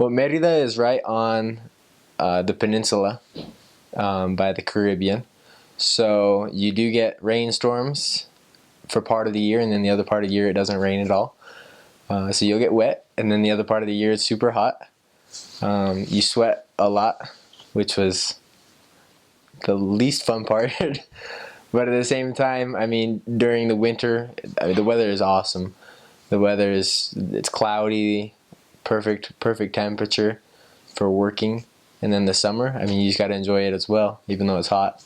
Well, Merida is right on the peninsula by the Caribbean. So you do get rainstorms for part of the year, and then the other part of the year it doesn't rain at all. So you'll get wet, and then the other part of the year it's super hot. You sweat a lot, which was the least fun part. But at the same time, I mean, during the winter, the weather is awesome. The weather it's cloudy, perfect temperature for working. And then the summer, I mean, you just got to enjoy it as well, even though it's hot.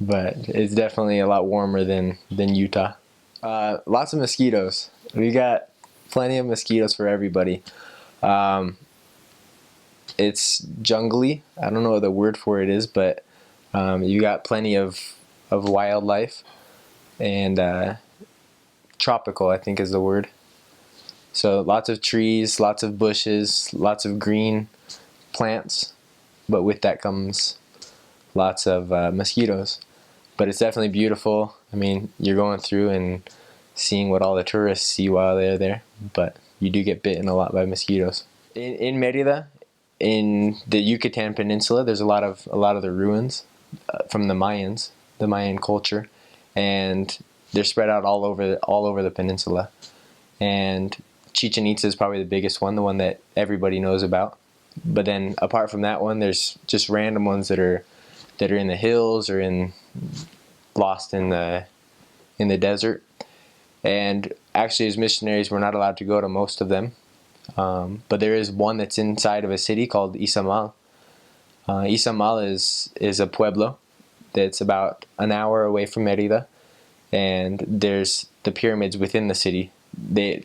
But it's definitely a lot warmer than Utah. Lots of mosquitoes. We got plenty of mosquitoes for everybody. It's jungly. I don't know what the word for it is, but you got plenty of wildlife, and tropical, I think, is the word. So lots of trees, lots of bushes, lots of green plants, but with that comes lots of mosquitoes. But it's definitely beautiful. I mean, you're going through and seeing what all the tourists see while they're there, but you do get bitten a lot by mosquitoes. In Merida, in the Yucatan Peninsula, there's a lot of the ruins from the Mayan culture, and they're spread out all over the peninsula. And Chichen Itza is probably the biggest one, the one that everybody knows about. But then apart from that one, there's just random ones that are in the hills or lost in the desert. And actually, as missionaries, we're not allowed to go to most of them. But there is one that's inside of a city called Izamal. Izamal is a pueblo that's about an hour away from Merida, and there's the pyramids within the city.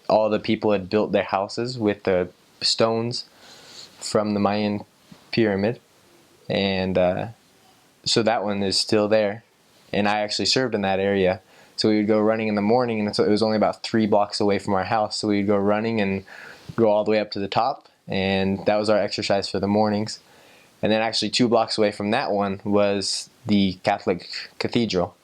All the people had built their houses with the stones from the Mayan pyramid, and so that one is still there. And I actually served in that area, so we would go running in the morning, and so it was only about 3 blocks away from our house. So we'd go running and go all the way up to the top, and that was our exercise for the mornings. And then actually 2 blocks away from that one was the Catholic cathedral.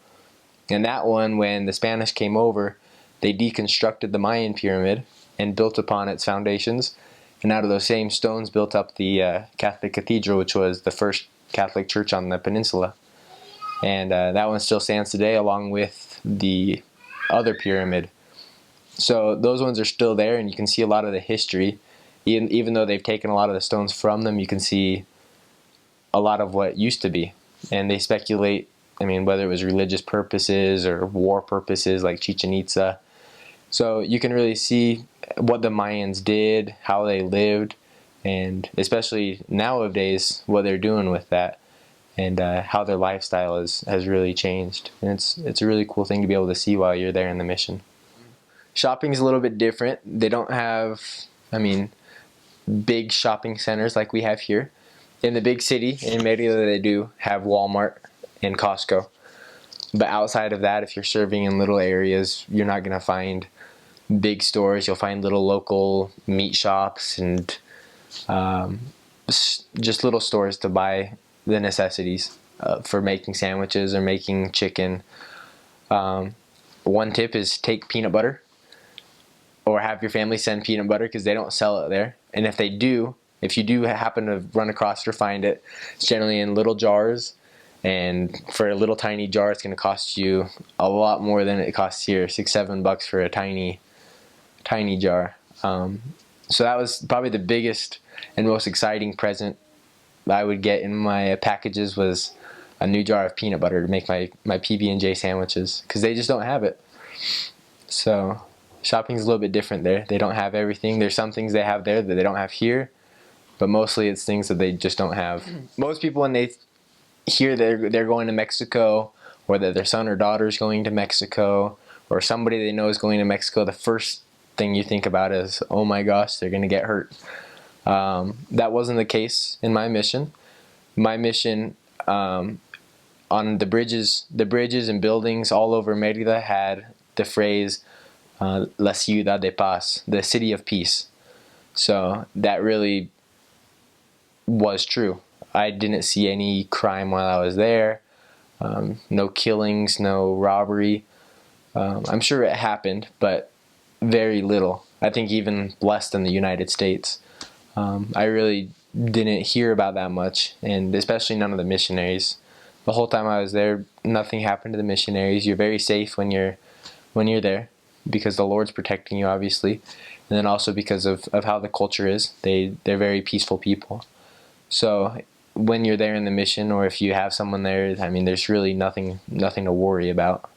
And that one, when the Spanish came over, they deconstructed the Mayan pyramid and built upon its foundations. And out of those same stones built up the Catholic cathedral, which was the first Catholic church on the peninsula. And that one still stands today along with the other pyramid. So those ones are still there, and you can see a lot of the history. Even though they've taken a lot of the stones from them, you can see a lot of what used to be. And they speculate, I mean, whether it was religious purposes or war purposes like Chichen Itza. So you can really see what the Mayans did, how they lived, and especially nowadays what they're doing with that, and how their lifestyle has really changed. And it's a really cool thing to be able to see while you're there in the mission. Shopping's a little bit different. They don't have, I mean, big shopping centers like we have here. In the big city, in Merida, they do have Walmart and Costco. But outside of that, if you're serving in little areas, you're not going to find big stores. You'll find little local meat shops and just little stores to buy the necessities for making sandwiches or making chicken. One tip is take peanut butter, or have your family send peanut butter, because they don't sell it there. And if you do happen to run across or find it, it's generally in little jars. And for a little tiny jar, it's going to cost you a lot more than it costs here, $6-7 for a tiny jar. So that was probably the biggest and most exciting present I would get in my packages, was a new jar of peanut butter to make my PB&J sandwiches, because they just don't have it. So shopping's a little bit different there. They don't have everything. There's some things they have there that they don't have here, but mostly it's things that they just don't have. Most people, when they hear they're going to Mexico, or that their son or daughter is going to Mexico, or somebody they know is going to Mexico, the first thing you think about is, oh my gosh, they're going to get hurt. That wasn't the case in my mission. My mission, on the bridges and buildings all over Merida had the phrase La Ciudad de Paz, the city of peace. So that really was true. I didn't see any crime while I was there. No killings, no robbery. I'm sure it happened, but very little. I think even less than the United States. I really didn't hear about that much, and especially none of the missionaries. The whole time I was there, nothing happened to the missionaries. You're very safe when you're there because the Lord's protecting you, obviously, and then also because of how the culture is. They're very peaceful people. So when you're there in the mission, or if you have someone there, I mean, there's really nothing to worry about.